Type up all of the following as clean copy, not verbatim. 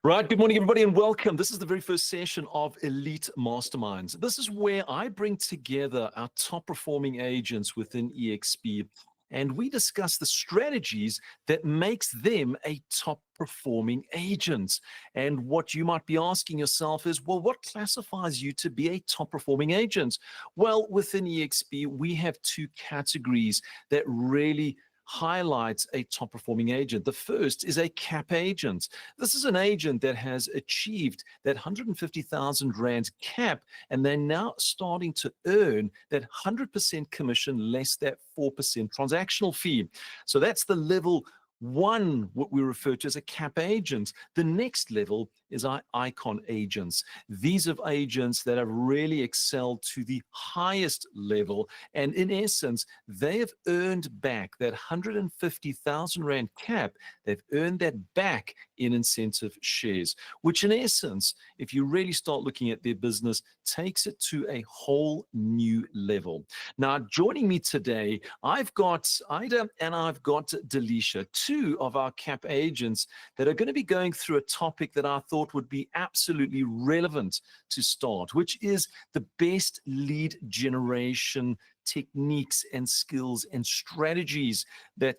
Right, good morning everybody and welcome. This is the very first session of Elite Masterminds. This is where I bring together our top performing agents within EXP and we discuss the strategies that makes them a top performing agent. And what you might be asking yourself is, well, what classifies you to be a top performing agent? Well, within EXP, we have two categories that really highlights a top performing agent. The first is a cap agent. This is an agent that has achieved that 150,000 Rand cap, and they're now starting to earn that 100% commission less that 4% transactional fee. So that's the level one, what we refer to as a cap agent. The next level is our icon agents. These are agents that have really excelled to the highest level. And in essence, they have earned back that 150,000 Rand cap. They've earned that back in incentive shares, which in essence, if you really start looking at their business, takes it to a whole new level. Now, joining me today, I've got Ida and I've got Delisha, two of our cap agents that are going to be going through a topic that I thought would be absolutely relevant to start, which is the best lead generation techniques and skills and strategies that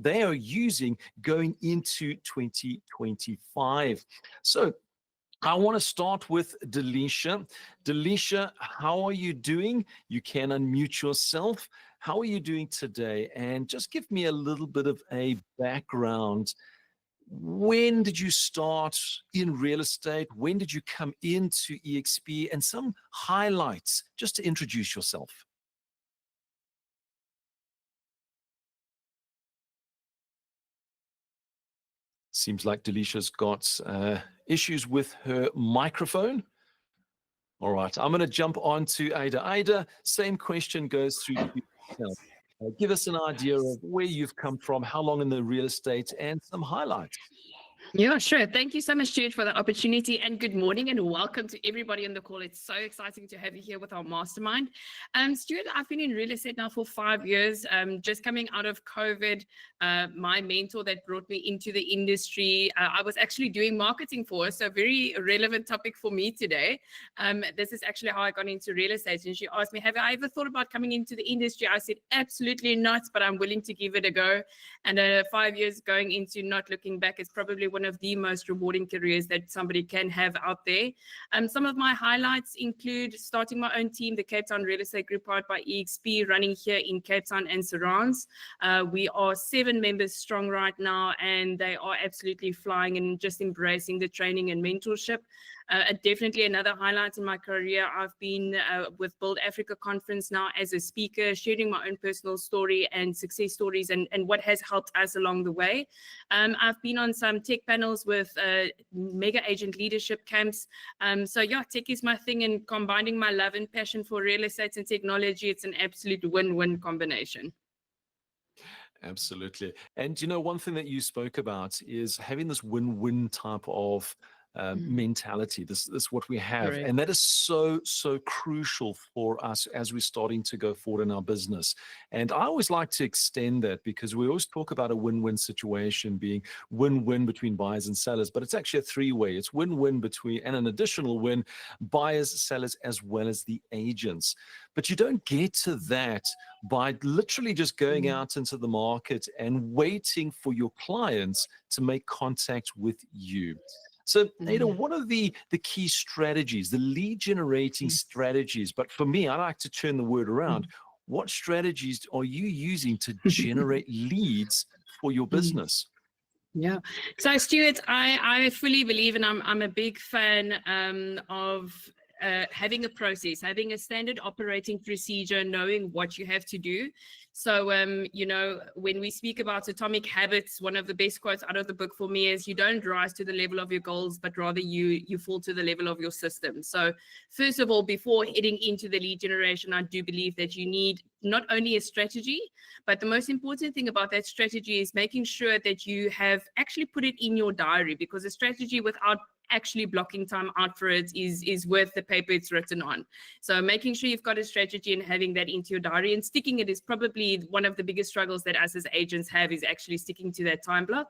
they are using going into 2025. So I want to start with Delisha. Delisha, how are you doing? You can unmute yourself. How are you doing today? And just give me a little bit of a background. When did you start in real estate? When did you come into EXP? And some highlights just to introduce yourself. Seems like Delisha's got issues with her microphone. All right, I'm going to jump on to Ada. Ada, same question goes through to you. Give us an idea of where you've come from, how long in the real estate, and some highlights. Yeah, sure. Thank you so much, Stuart, for the opportunity, and good morning and welcome to everybody on the call. It's so exciting to have you here with our mastermind. Stuart, I've been in real estate now for 5 years, just coming out of COVID. My mentor that brought me into the industry, I was actually doing marketing for, so a very relevant topic for me today. This is actually how I got into real estate, and she asked me, have I ever thought about coming into the industry? I said, absolutely not, but I'm willing to give it a go. And 5 years going into not looking back, it's probably one of the most rewarding careers that somebody can have out there. Some of my highlights include starting my own team, the Cape Town Real Estate Group, powered by EXP, running here in Cape Town and surrounds. We are 7 members strong right now, and they are absolutely flying and just embracing the training and mentorship. Definitely another highlight in my career, I've been with Build Africa Conference now as a speaker, sharing my own personal story and success stories and what has helped us along the way. I've been on some tech panels with mega agent leadership camps. So yeah, tech is my thing, and combining my love and passion for real estate and technology, it's an absolute win-win combination. Absolutely. And you know, one thing that you spoke about is having this win-win type of mentality. This is what we have. Correct. And that is so crucial for us as we're starting to go forward in our business. And I always like to extend that, because we always talk about a win-win situation being win-win between buyers and sellers, but it's actually a three-way. It's win-win between, and an additional win, buyers, sellers, as well as the agents. But you don't get to that by literally just going out into the market and waiting for your clients to make contact with you. So, Ada, what are the key strategies, the lead generating strategies? But for me, I like to turn the word around. What strategies are you using to generate leads for your business? Yeah. So, Stuart, I fully believe, and I'm a big fan of having a process, having a standard operating procedure, knowing what you have to do. So, you know, when we speak about atomic habits, one of the best quotes out of the book for me is, you don't rise to the level of your goals, but rather you fall to the level of your system. So first of all, before heading into the lead generation, I do believe that you need not only a strategy, but the most important thing about that strategy is making sure that you have actually put it in your diary, because a strategy without actually blocking time out for it is worth the paper it's written on. So making sure you've got a strategy and having that into your diary and sticking it is probably one of the biggest struggles that us as agents have, is actually sticking to that time block.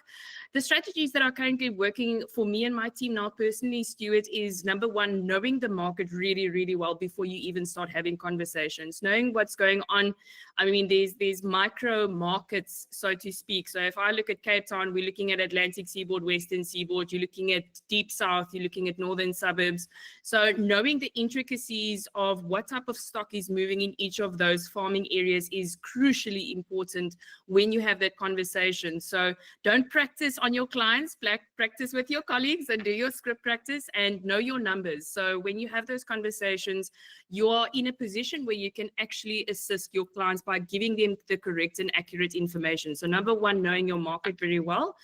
The strategies that are currently working for me and my team now personally, Stuart, is number one, knowing the market really, really well before you even start having conversations, knowing what's going on. I mean, there's micro markets, so to speak. So if I look at Cape Town, we're looking at Atlantic Seaboard, Western Seaboard, you're looking at Deep South, you're looking at Northern Suburbs. So knowing the intricacies of what type of stock is moving in each of those farming areas is crucially important when you have that conversation. So don't practice on your clients, practice with your colleagues and do your script practice and know your numbers. So when you have those conversations, you are in a position where you can actually assist your clients by giving them the correct and accurate information. So number one, knowing your market very well.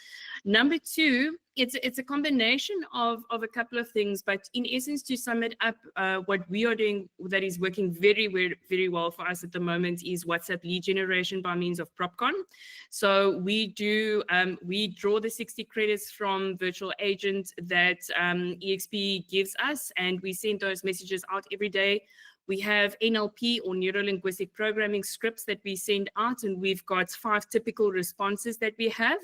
Number two, it's a combination of a couple of things, but in essence, to sum it up, what we are doing that is working very, very, very well for us at the moment is WhatsApp lead generation by means of PropCon. So we draw the 60 credits from virtual agent that EXP gives us, and we send those messages out every day. We have NLP or neuro-linguistic programming scripts that we send out, and we've got 5 typical responses that we have.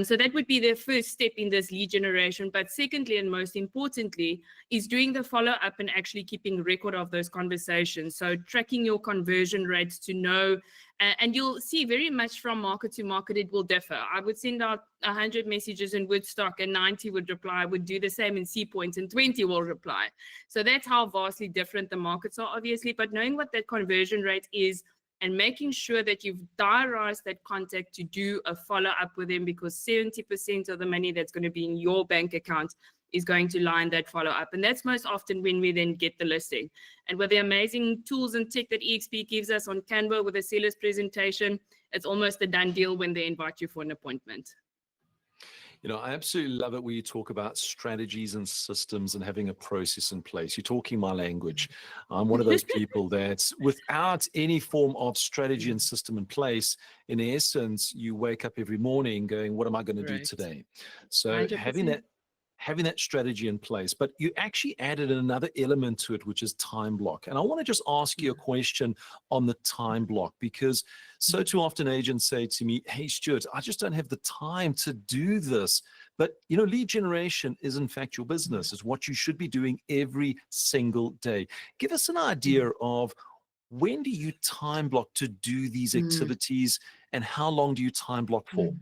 So that would be the first step in this lead generation. But secondly, and most importantly, is doing the follow-up and actually keeping record of those conversations. So tracking your conversion rates to know, and you'll see very much from market to market, it will differ. I would send out 100 messages in Woodstock and 90 would reply. I would do the same in Sea Point and 20 will reply. So that's how vastly different the markets are, obviously. But knowing what that conversion rate is and making sure that you've diarized that contact to do a follow-up with them, because 70% of the money that's going to be in your bank account is going to lie in that follow-up. And that's most often when we then get the listing. And with the amazing tools and tech that EXP gives us on Canva with a seller's presentation, it's almost a done deal when they invite you for an appointment. You know, I absolutely love it when you talk about strategies and systems and having a process in place. You're talking my language. I'm one of those people that without any form of strategy and system in place, in essence, you wake up every morning going, what am I going to do today? So 100%. having that strategy in place, but you actually added another element to it, which is time block. And I want to just ask you a question on the time block, because so too often agents say to me, hey, Stuart, I just don't have the time to do this. But, you know, lead generation is in fact your business. It's what you should be doing every single day. Give us an idea of when do you time block to do these activities and how long do you time block for?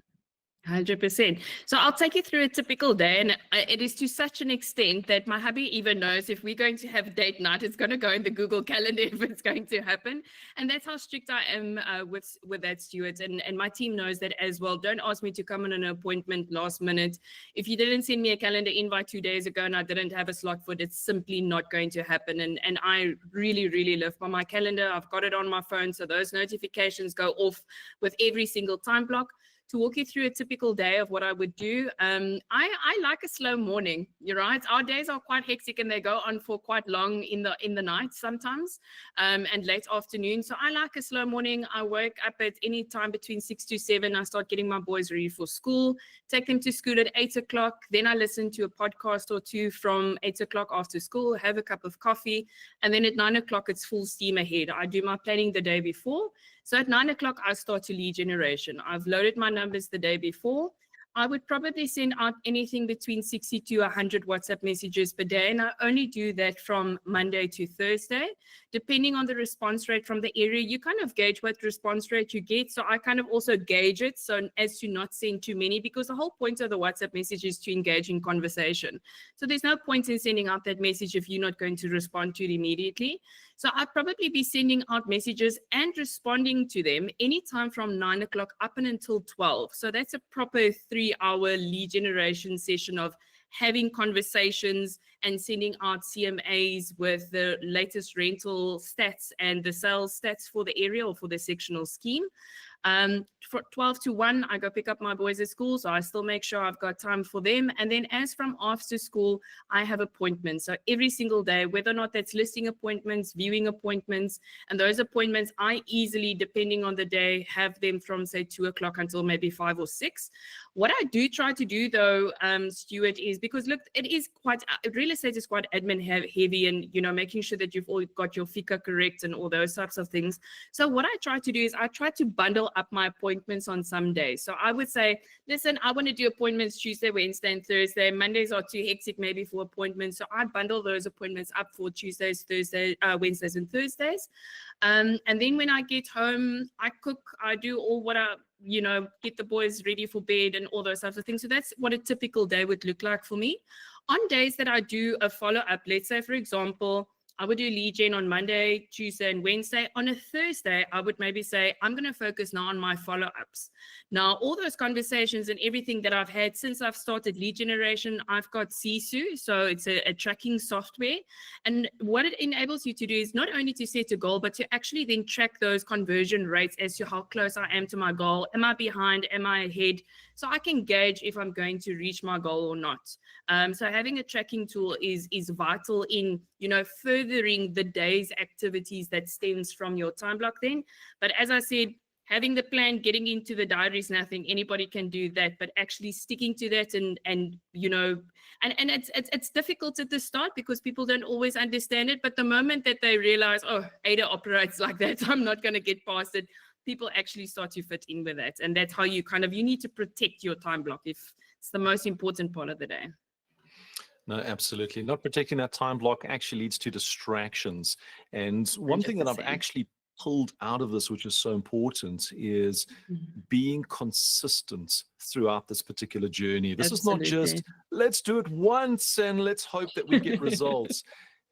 100%. So I'll take you through a typical day, and it is to such an extent that my hubby even knows if we're going to have date night, it's going to go in the Google Calendar if it's going to happen. And that's how strict I am with that, Stuart. And my team knows that as well. Don't ask me to come on an appointment last minute. If you didn't send me a calendar invite 2 days ago and I didn't have a slot for it, it's simply not going to happen. And I really, really live by my calendar. I've got it on my phone, so those notifications go off with every single time block. To walk you through a typical day of what I would do, I like a slow morning. You're right. Our days are quite hectic and they go on for quite long in the night sometimes, and late afternoon. So I like a slow morning. I wake up at any time between 6 to 7. I start getting my boys ready for school, take them to school at 8 o'clock. Then I listen to a podcast or two from 8 o'clock after school, have a cup of coffee. And then at 9 o'clock, it's full steam ahead. I do my planning the day before. So at 9 o'clock, I start to lead generation. I've loaded my numbers the day before. I would probably send out anything between 60 to 100 WhatsApp messages per day. And I only do that from Monday to Thursday, depending on the response rate from the area. You kind of gauge what response rate you get. So I kind of also gauge it so as to not send too many, because the whole point of the WhatsApp message is to engage in conversation. So there's no point in sending out that message if you're not going to respond to it immediately. So I'd probably be sending out messages and responding to them anytime from 9 o'clock up and until 12. So that's a proper 3-hour lead generation session of having conversations and sending out CMAs with the latest rental stats and the sales stats for the area or for the sectional scheme. For 12 to 1, I go pick up my boys at school, so I still make sure I've got time for them. And then as from after school, I have appointments. So every single day, whether or not that's listing appointments, viewing appointments, and those appointments, I easily, depending on the day, have them from say 2 o'clock until maybe 5 or 6. What I do try to do though, Stuart, is because look, real estate is quite admin heavy, and making sure that you've all got your FICA correct and all those types of things. So what I try to do is I try to bundle up my appointments on some days. So I would say, listen, I want to do appointments Tuesday, Wednesday, and Thursday. Mondays are too hectic maybe for appointments. So I bundle those appointments up for Tuesdays, Wednesdays, and Thursdays. And then when I get home, I cook, I do all what get the boys ready for bed and all those types of things. So that's what a typical day would look like for me. On days that I do a follow-up, let's say, for example, I would do lead gen on Monday, Tuesday, and Wednesday. On a Thursday, I would maybe say, I'm going to focus now on my follow-ups. Now, all those conversations and everything that I've had since I've started lead generation, I've got Sisu. So it's a tracking software. And what it enables you to do is not only to set a goal, but to actually then track those conversion rates as to how close I am to my goal. Am I behind? Am I ahead? So I can gauge if I'm going to reach my goal or not. So having a tracking tool is vital in, furthering the day's activities that stems from your time block then. But as I said, having the plan, getting into the diary is nothing. Anybody can do that, but actually sticking to that and it's difficult at the start because people don't always understand it. But the moment that they realize, oh, Ada operates like that, I'm not going to get past it, people actually start to fit in with that. And that's how you need to protect your time block if it's the most important part of the day. No, absolutely. Not protecting that time block actually leads to distractions. And one thing that I've 100%. actually pulled out of this, which is so important, is being consistent throughout this particular journey. This is not just, let's do it once and let's hope that we get results.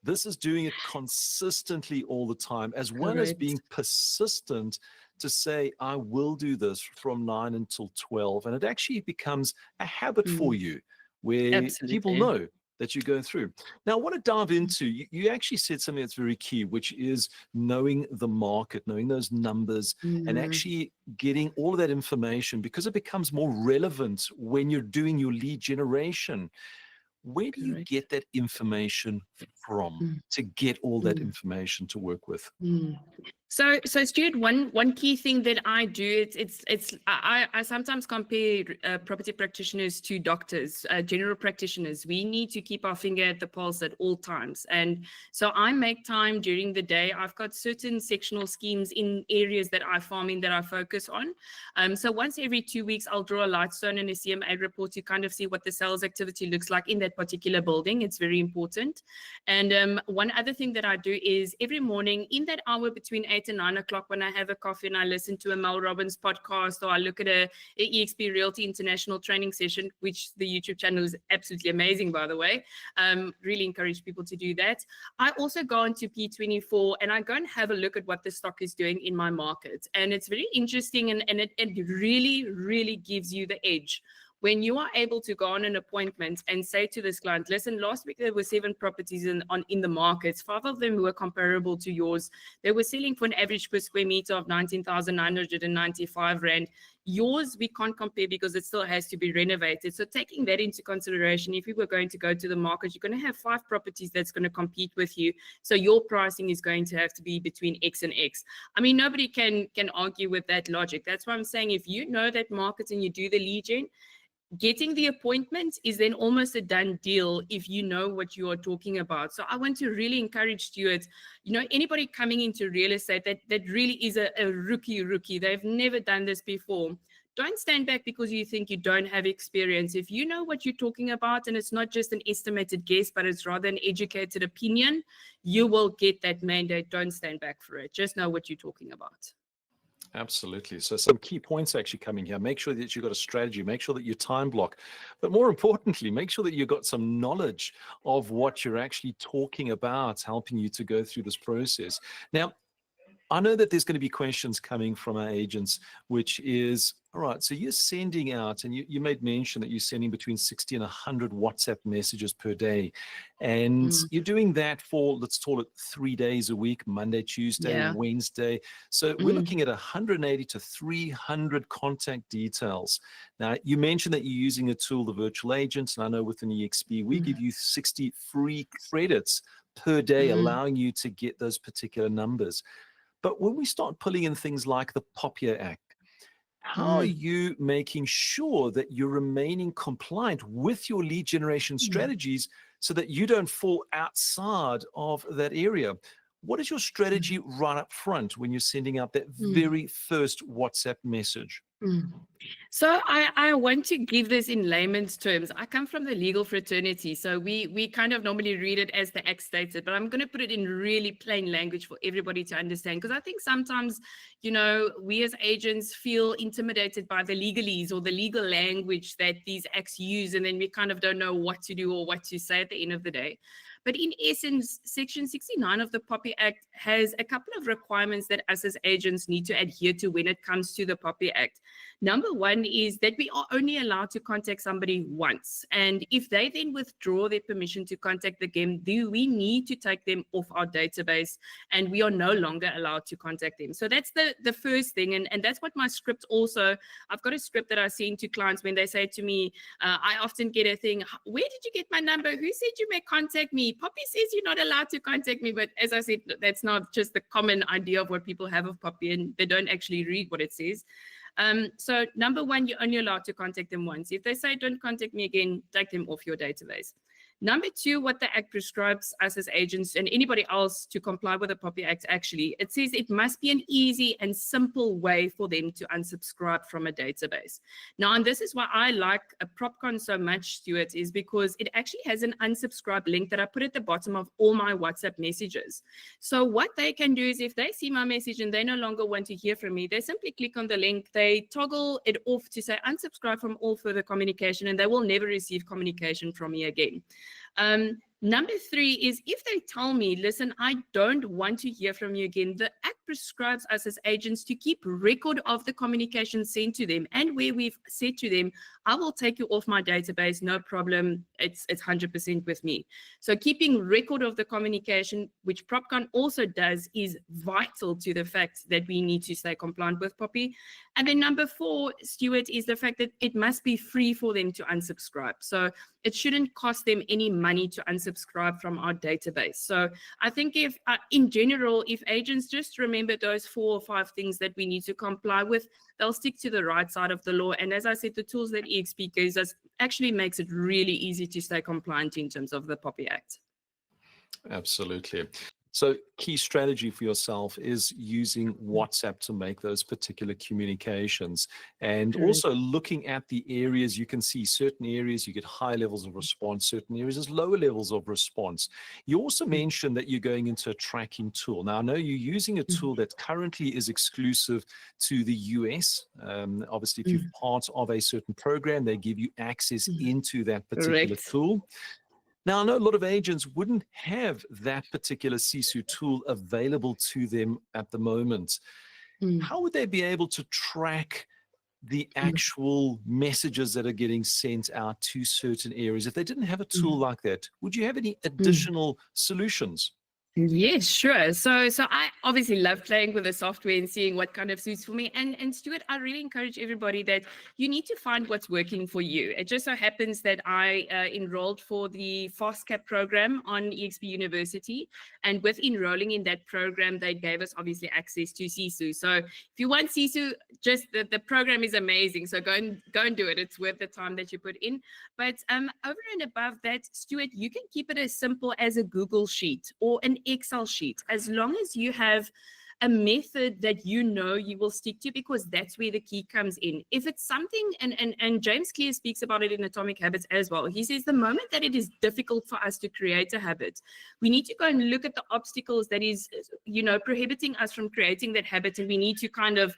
This is doing it consistently all the time, as well as being persistent to say, I will do this from 9 until 12. And it actually becomes a habit for you where people know that you go through. Now, I want to dive into, you actually said something that's very key, which is knowing the market, knowing those numbers, and actually getting all of that information, because it becomes more relevant when you're doing your lead generation. Where do you get that information from to get all that information to work with? So Stuart, one key thing that I do, I sometimes compare property practitioners to doctors, general practitioners. We need to keep our finger at the pulse at all times. And so I make time during the day. I've got certain sectional schemes in areas that I farm in that I focus on. So once every 2 weeks, I'll draw a Lightstone and a CMA report to kind of see what the sales activity looks like in that particular building. It's very important. And one other thing that I do is every morning in that hour between 8 and 9 o'clock, when I have a coffee and I listen to a Mel Robbins podcast, or I look at a EXP Realty International training session, which the YouTube channel is absolutely amazing, by the way. Really encourage people to do that. I also go into P24 and I go and have a look at what the stock is doing in my market. And it's very interesting, and it really, really gives you the edge. When you are able to go on an appointment and say to this client, listen, last week there were 7 properties in the markets. 5 of them were comparable to yours. They were selling for an average per square meter of 19,995 Rand. Yours, we can't compare because it still has to be renovated. So taking that into consideration, if we were going to go to the market, you're going to have 5 properties that's going to compete with you. So your pricing is going to have to be between X and X. I mean, nobody can argue with that logic. That's why I'm saying, if you know that market and you do the lead gen, getting the appointment is then almost a done deal if you know what you are talking about. So I want to really encourage Stuart, anybody coming into real estate that really is a rookie, they've never done this before. Don't stand back because you think you don't have experience. If you know what you're talking about, and it's not just an estimated guess, but it's rather an educated opinion, you will get that mandate. Don't stand back for it. Just know what you're talking about. Absolutely. So some key points actually coming here. Make sure that you've got a strategy, make sure that you time block, but more importantly, make sure that you've got some knowledge of what you're actually talking about, helping you to go through this process. Now, I know that there's going to be questions coming from our agents, which is, all right, so you're sending out, and you made mention that you're sending between 60 and 100 WhatsApp messages per day. And Mm, you're doing that for, let's call it 3 days a week, Monday, Tuesday, yeah. Wednesday. So we're Mm, looking at 180 to 300 contact details. Now, you mentioned that you're using a tool, the virtual agents, and I know within EXP, we mm, give you 60 free credits per day, mm, allowing you to get those particular numbers. But when we start pulling in things like the POPIA Act, how are mm, you making sure that you're remaining compliant with your lead generation mm, strategies so that you don't fall outside of that area? What is your strategy right up front when you're sending out that mm. very first WhatsApp message? Mm. So I want to give this in layman's terms. I come from the legal fraternity, so we kind of normally read it as the Act states it, but I'm going to put it in really plain language for everybody to understand, because I think sometimes, we as agents feel intimidated by the legalese or the legal language that these acts use, and then we kind of don't know what to do or what to say at the end of the day. But in essence, Section 69 of the POPI Act has a couple of requirements that us as agents need to adhere to when it comes to the POPI Act. Number one is that we are only allowed to contact somebody once. And if they then withdraw their permission to contact again, we need to take them off our database, and we are no longer allowed to contact them. So that's the first thing. And that's what my script also, I've got a script that I send to clients when they say to me, I often get a thing, where did you get my number? Who said you may contact me? Poppy says you're not allowed to contact me. But as I said, that's not just the common idea of what people have of Poppy, and they don't actually read what it says. So number one, you're only allowed to contact them once. If they say don't contact me again, take them off your database. Number two, what the Act prescribes us as agents and anybody else to comply with the POPI Act, actually, it says it must be an easy and simple way for them to unsubscribe from a database. Now, and this is why I like a PropCon so much, Stuart, is because it actually has an unsubscribe link that I put at the bottom of all my WhatsApp messages. So what they can do is if they see my message and they no longer want to hear from me, they simply click on the link, they toggle it off to say unsubscribe from all further communication, and they will never receive communication from me again. Number three is if they tell me, listen, I don't want to hear from you again, the Act prescribes us as agents to keep record of the communication sent to them, and where we've said to them, I will take you off my database, no problem, it's 100% with me. So keeping record of the communication, which PropCon also does, is vital to the fact that we need to stay compliant with POPI. And then number four, Stuart, is the fact that it must be free for them to unsubscribe. So it shouldn't cost them any money to unsubscribe from our database. So I think if, in general, if agents just remember those 4 or 5 things that we need to comply with, they'll stick to the right side of the law. And as I said, the tools that EXP gives us actually makes it really easy to stay compliant in terms of the POPI Act. Absolutely. So key strategy for yourself is using WhatsApp to make those particular communications, and Correct. also looking at the areas. You can see certain areas you get high levels of response, certain areas there's lower levels of response. You also mentioned that you're going into a tracking tool. Now, I know you're using a tool that currently is exclusive to the US. Obviously, if you're part of a certain program, they give you access into that particular Correct. tool. Now, I know a lot of agents wouldn't have that particular SISU tool available to them at the moment. How would they be able to track the actual messages that are getting sent out to certain areas if they didn't have a tool like that? Would you have any additional solutions? Yes, sure. So I obviously love playing with the software and seeing what kind of suits for me. And Stuart, I really encourage everybody that you need to find what's working for you. It just so happens that I enrolled for the FastCap program on EXP University. And with enrolling in that program, they gave us obviously access to SISU. So if you want SISU, just the program is amazing. So go and do it. It's worth the time that you put in. But over and above that, Stuart, you can keep it as simple as a Google Sheet or an Excel sheet, as long as you have a method that you will stick to, because that's where the key comes in. If it's something, and James Clear speaks about it in Atomic Habits as well. He says the moment that it is difficult for us to create a habit, we need to go and look at the obstacles that is, prohibiting us from creating that habit, and we need to kind of,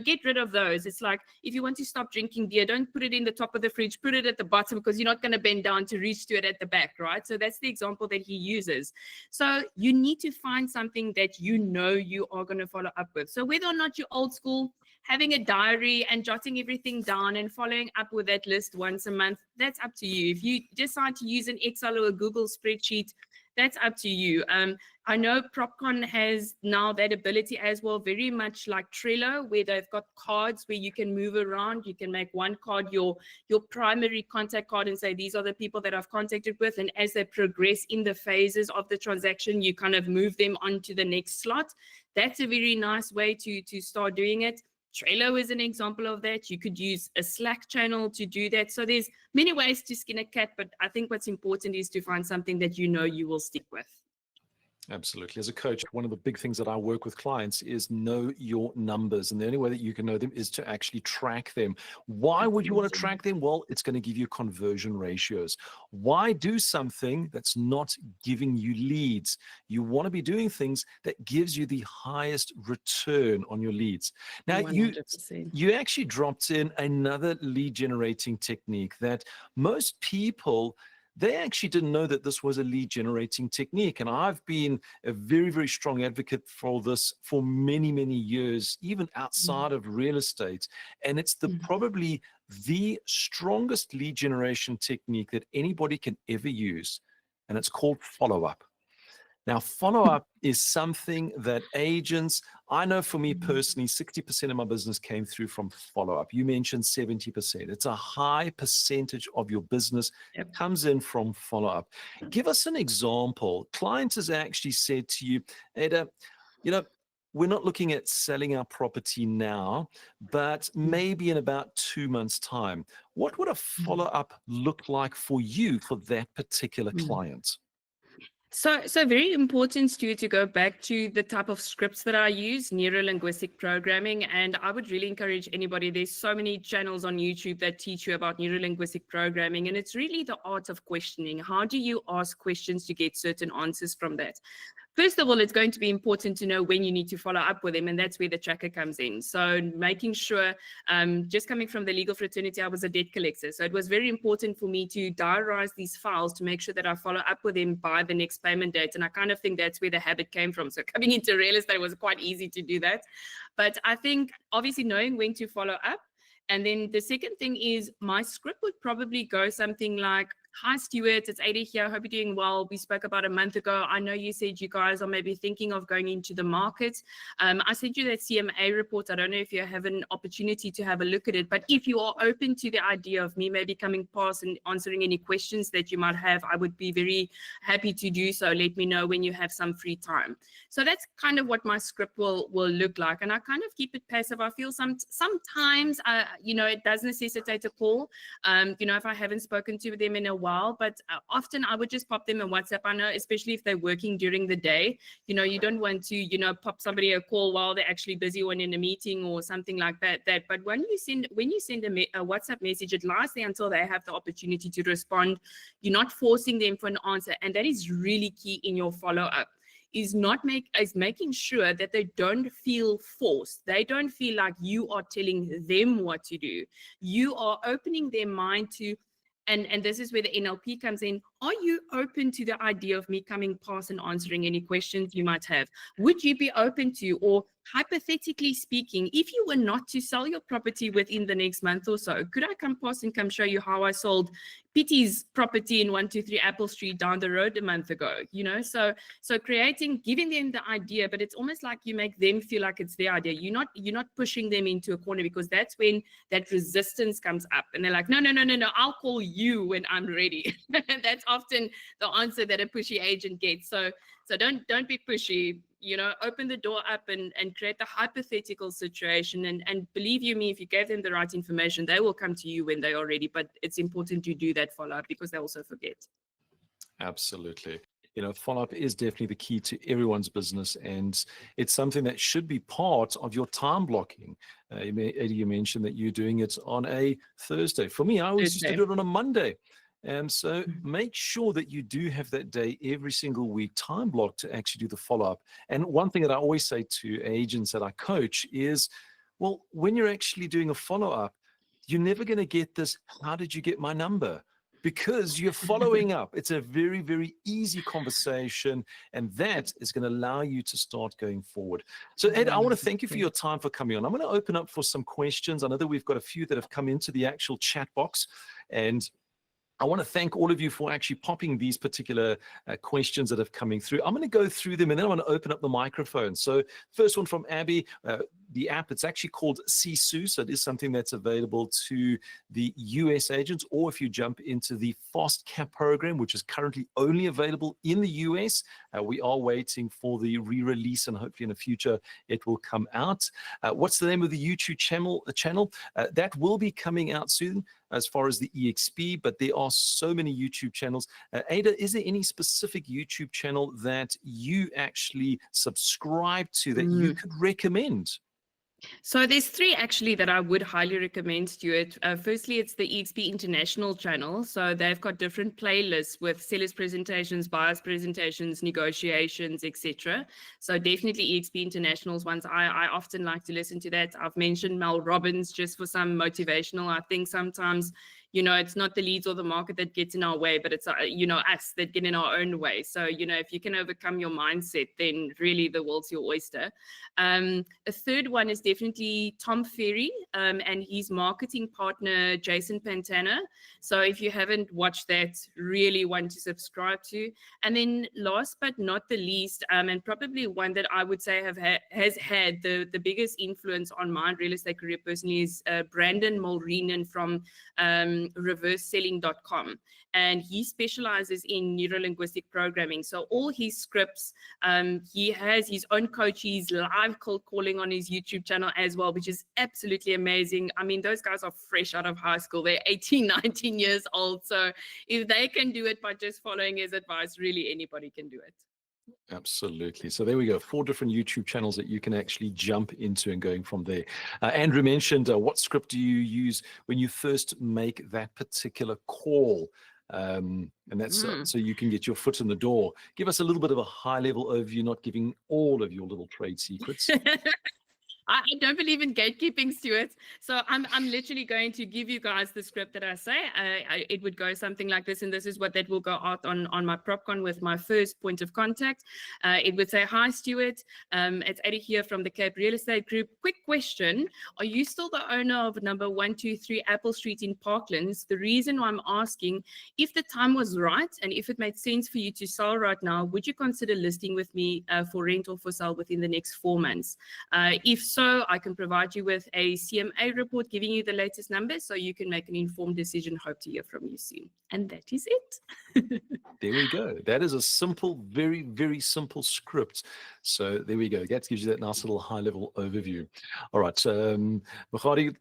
get rid of those. It's like, if you want to stop drinking beer, don't put it in the top of the fridge, put it at the bottom, because you're not going to bend down to reach to it at the back, right? So that's the example that he uses. So you need to find something that you are are going to follow up with. So whether or not you're old school, having a diary and jotting everything down and following up with that list once a month, that's up to you. If you decide to use an Excel or a Google spreadsheet, that's up to you. I know PropCon has now that ability as well, very much like Trello, where they've got cards where you can move around. You can make one card your primary contact card and say, these are the people that I've contacted with. And as they progress in the phases of the transaction, you kind of move them onto the next slot. That's a very nice way to start doing it. Trello is an example of that. You could use a Slack channel to do that. So there's many ways to skin a cat, but I think what's important is to find something that you know you will stick with. Absolutely. As a coach, one of the big things that I work with clients is know your numbers. And the only way that you can know them is to actually track them. Why would you want to track them? Well, it's going to give you conversion ratios. Why do something that's not giving you leads? You want to be doing things that gives you the highest return on your leads. Now, 100%. you actually dropped in another lead generating technique that most people, they actually didn't know that this was a lead generating technique. And I've been a very, very strong advocate for this for many, many years, even outside of real estate. And it's probably the strongest lead generation technique that anybody can ever use. And it's called follow-up. Now, follow-up is something that agents, I know for me personally, 60% of my business came through from follow-up. You mentioned 70%. It's a high percentage of your business comes in from follow-up. Give us an example. Clients has actually said to you, Ada, we're not looking at selling our property now, but maybe in about 2 months' time. What would a follow-up look like for you for that particular client? So very important, Stu, to go back to the type of scripts that I use, neuro-linguistic programming. And I would really encourage anybody, there's so many channels on YouTube that teach you about neuro-linguistic programming. And it's really the art of questioning. How do you ask questions to get certain answers from that? First of all, it's going to be important to know when you need to follow up with them, and that's where the tracker comes in. So making sure, just coming from the legal fraternity, I was a debt collector. So it was very important for me to diarize these files to make sure that I follow up with them by the next payment date. And I kind of think that's where the habit came from. So coming into real estate, it was quite easy to do that. But I think obviously knowing when to follow up. And then the second thing is my script would probably go something like, hi, Stuart, it's Ada here. Hope you're doing well. We spoke about a month ago. I know you said you guys are maybe thinking of going into the market. I sent you that CMA report. I don't know if you have an opportunity to have a look at it, but if you are open to the idea of me maybe coming past and answering any questions that you might have, I would be very happy to do so. Let me know when you have some free time. So that's kind of what my script will look like. And I kind of keep it passive. I feel sometimes, it does necessitate a call. If I haven't spoken to them in a while, but often I would just pop them a WhatsApp. I know, especially if they're working during the day, you don't want to, pop somebody a call while they're actually busy or in a meeting or something like that. But when you send a WhatsApp message, it lasts there until they have the opportunity to respond. You're not forcing them for an answer. And that is really key in your follow-up. Is making sure that they don't feel forced. They don't feel like you are telling them what to do. You are opening their mind to, and this is where the NLP comes in. Are you open to the idea of me coming past and answering any questions you might have? Would you be open to, or hypothetically speaking, if you were not to sell your property within the next month or so, could I come past and come show you how I sold Pitty's property in 123 Apple Street down the road a month ago? So giving them the idea, but it's almost like you make them feel like it's their idea. You're not pushing them into a corner, because that's when that resistance comes up and they're like, no, I'll call you when I'm ready. That's often the answer that a pushy agent gets. So don't be pushy. Open the door up and create the hypothetical situation. And believe you me, if you gave them the right information, they will come to you when they are ready. But it's important to do that follow-up, because they also forget. Absolutely. Follow-up is definitely the key to everyone's business, and it's something that should be part of your time blocking. Eddie, you mentioned that you're doing it on a Thursday. For me, I always used to do it on a Monday. So make sure that you do have that day every single week time blocked to actually do the follow-up. And one thing that I always say to agents that I coach is, well, when you're actually doing a follow-up, you're never going to get this, how did you get my number? because you're following up. It's a very, very easy conversation, and that is going to allow you to start going forward. So, Ed, I want to thank you for your time for coming on. I'm going to open up for some questions. I know that we've got a few that have come into the actual chat box, and I want to thank all of you for actually popping these particular questions that have coming through. I'm going to go through them, and then I want to open up the microphone. So first one from Abby, the app, it's actually called Sisu. So it is something that's available to the US agents, or if you jump into the Fast Cap program, which is currently only available in the US, we are waiting for the re-release, and hopefully in the future it will come out. What's the name of the YouTube channel? That will be coming out soon as far as the EXP, but there are so many YouTube channels. Ada, is there any specific YouTube channel that you actually subscribe to that you could recommend? So there's three actually that I would highly recommend, Stuart. Firstly, it's the EXP International channel. So they've got different playlists with sellers presentations, buyers presentations, negotiations, etc. So definitely EXP International's ones. I often like to listen to that. I've mentioned Mel Robbins just for some motivational. I think sometimes, you know, it's not the leads or the market that gets in our way, but it's, you know, us that get in our own way. So, you know, if you can overcome your mindset, then really the world's your oyster. A third one is definitely Tom Ferry and his marketing partner, Jason Pantana. So if you haven't watched that, really want to subscribe to. And then last but not the least, and probably one that I would say has had the biggest influence on my real estate career personally is Brandon Mulreenan from reverseselling.com, and he specializes in neuro-linguistic programming. So all his scripts, he has his own coach, he's live cold calling on his YouTube channel as well, which is absolutely amazing. I mean, those guys are fresh out of high school. They're 18, 19 years old. So if they can do it by just following his advice, really anybody can do it. Absolutely. So there we go. 4 different YouTube channels that you can actually jump into and going from there. Andrew mentioned, what script do you use when you first make that particular call? And that's so you can get your foot in the door. Give us a little bit of a high level overview, not giving all of your little trade secrets. I don't believe in gatekeeping, Stuart. So I'm literally going to give you guys the script that I say. It would go something like this, and this is what that will go out on my PropCon with my first point of contact. It would say, "Hi, Stuart. It's Eddie here from the Cape Real Estate Group. Quick question. Are you still the owner of number 123 Apple Street in Parklands? The reason why I'm asking, if the time was right and if it made sense for you to sell right now, would you consider listing with me for rent or for sale within the next 4 months? If so, I can provide you with a CMA report giving you the latest numbers so you can make an informed decision. Hope to hear from you soon." And that is it. There we go. That is a simple, very, very simple script. So there we go. That gives you that nice little high-level overview. All right. Bukhari,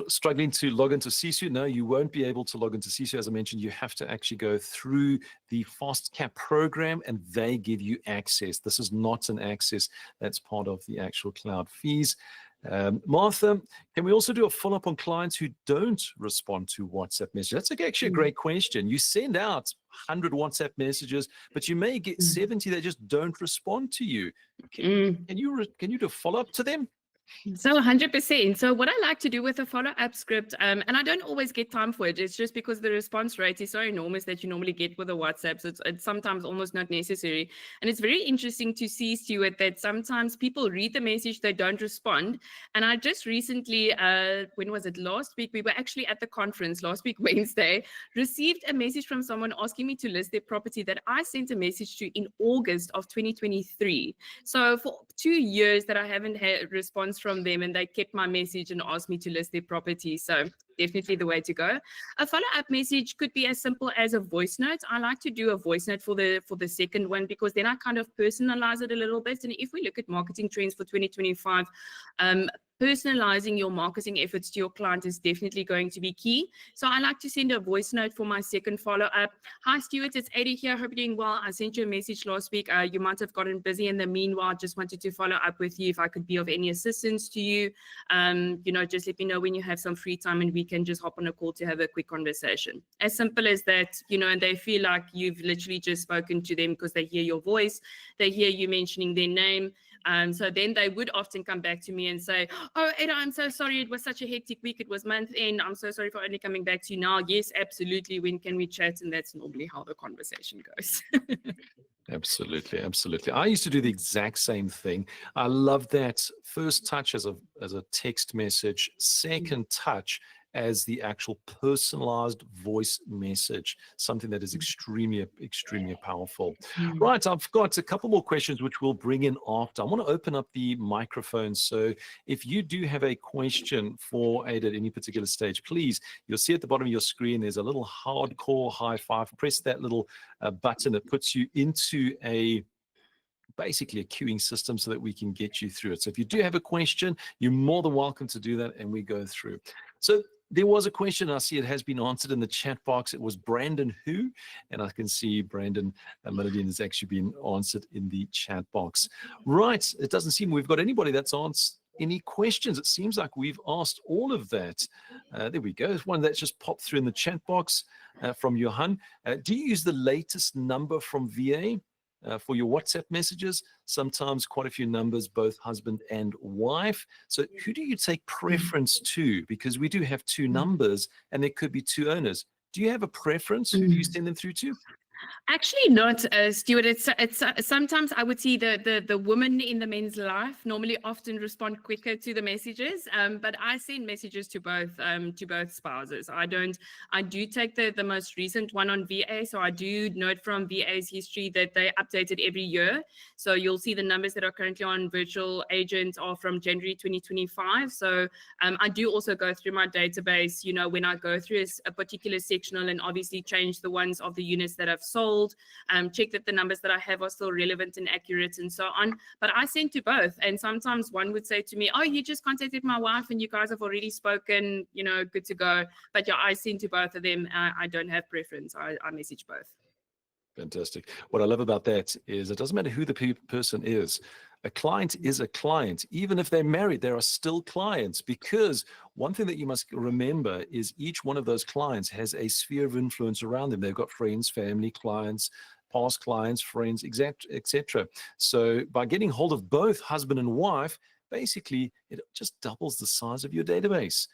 struggling to log into Sisu? No, you won't be able to log into Sisu. As I mentioned, you have to actually go through the Fast Cap program, and they give you access. This is not an access that's part of the actual cloud fees. Martha, can we also do a follow-up on clients who don't respond to WhatsApp messages? That's actually a great question. You send out 100 WhatsApp messages, but you may get 70 that just don't respond to you. Can you do a follow-up to them? So 100%. So what I like to do with a follow-up script, and I don't always get time for it, it's just because the response rate is so enormous that you normally get with a WhatsApp. So it's sometimes almost not necessary. And it's very interesting to see, Stuart, that sometimes people read the message, they don't respond. And I just recently, when was it, last week, we were actually at the conference last week, Wednesday, received a message from someone asking me to list their property that I sent a message to in August of 2023. So for 2 years that I haven't had a response from them, and they kept my message and asked me to list their property. So definitely the way to go. A follow-up message could be as simple as a voice note. I like to do a voice note for the second one, because then I kind of personalize it a little bit. And if we look at marketing trends for 2025, personalizing your marketing efforts to your client is definitely going to be key. So I like to send a voice note for my second follow-up. "Hi, Stuart, it's Eddie here. Hope you're doing well. I sent you a message last week. You might have gotten busy in the meanwhile. Just wanted to follow up with you if I could be of any assistance to you. You know, just let me know when you have some free time and we can just hop on a call to have a quick conversation." As simple as that, you know, and they feel like you've literally just spoken to them because they hear your voice, they hear you mentioning their name. So then they would often come back to me and say, oh, Ada, I'm so sorry. It was such a hectic week. It was month end. I'm so sorry for only coming back to you now. Yes, absolutely. When can we chat? And that's normally how the conversation goes. Absolutely, absolutely. I used to do the exact same thing. I love that first touch as a text message, second touch as the actual personalized voice message, something that is extremely powerful. Right, I've got a couple more questions which we'll bring in after. I want to open up the microphone. So if you do have a question for Ada at any particular stage, please, you'll see at the bottom of your screen, there's a little hardcore high five. Press that little button that puts you into basically a queuing system so that we can get you through it. So if you do have a question, you're more than welcome to do that and we go through. So there was a question, I see it has been answered in the chat box. It was Brandon who, and I can see Brandon Miladian has actually been answered in the chat box. Right, it doesn't seem we've got anybody that's answered any questions. It seems like we've asked all of that. There we go. There's one that's just popped through in the chat box from Johan. Do you use the latest number from VA? For your WhatsApp messages, sometimes quite a few numbers, both husband and wife. So who do you take preference to? Because we do have two numbers and there could be two owners. Do you have a preference? Who do you send them through to? Actually not, Stuart. It's sometimes I would see the woman in the men's life normally often respond quicker to the messages, but I send messages to both spouses. I do take the most recent one on VA, so I do note from VA's history that they update it every year. So you'll see the numbers that are currently on virtual agents are from January 2025. So I do also go through my database, you know, when I go through a particular sectional and obviously change the ones of the units that I've sold, check that the numbers that I have are still relevant and accurate and so on. But I send to both. And sometimes one would say to me, oh, you just contacted my wife and you guys have already spoken, you know, good to go. But yeah, I send to both of them. I don't have preference. I message both. Fantastic. What I love about that is it doesn't matter who the person is. A client is a client. Even if they're married, there are still clients, because one thing that you must remember is each one of those clients has a sphere of influence around them. They've got friends, family, clients, past clients, friends, etc. So by getting hold of both husband and wife, basically it just doubles the size of your database.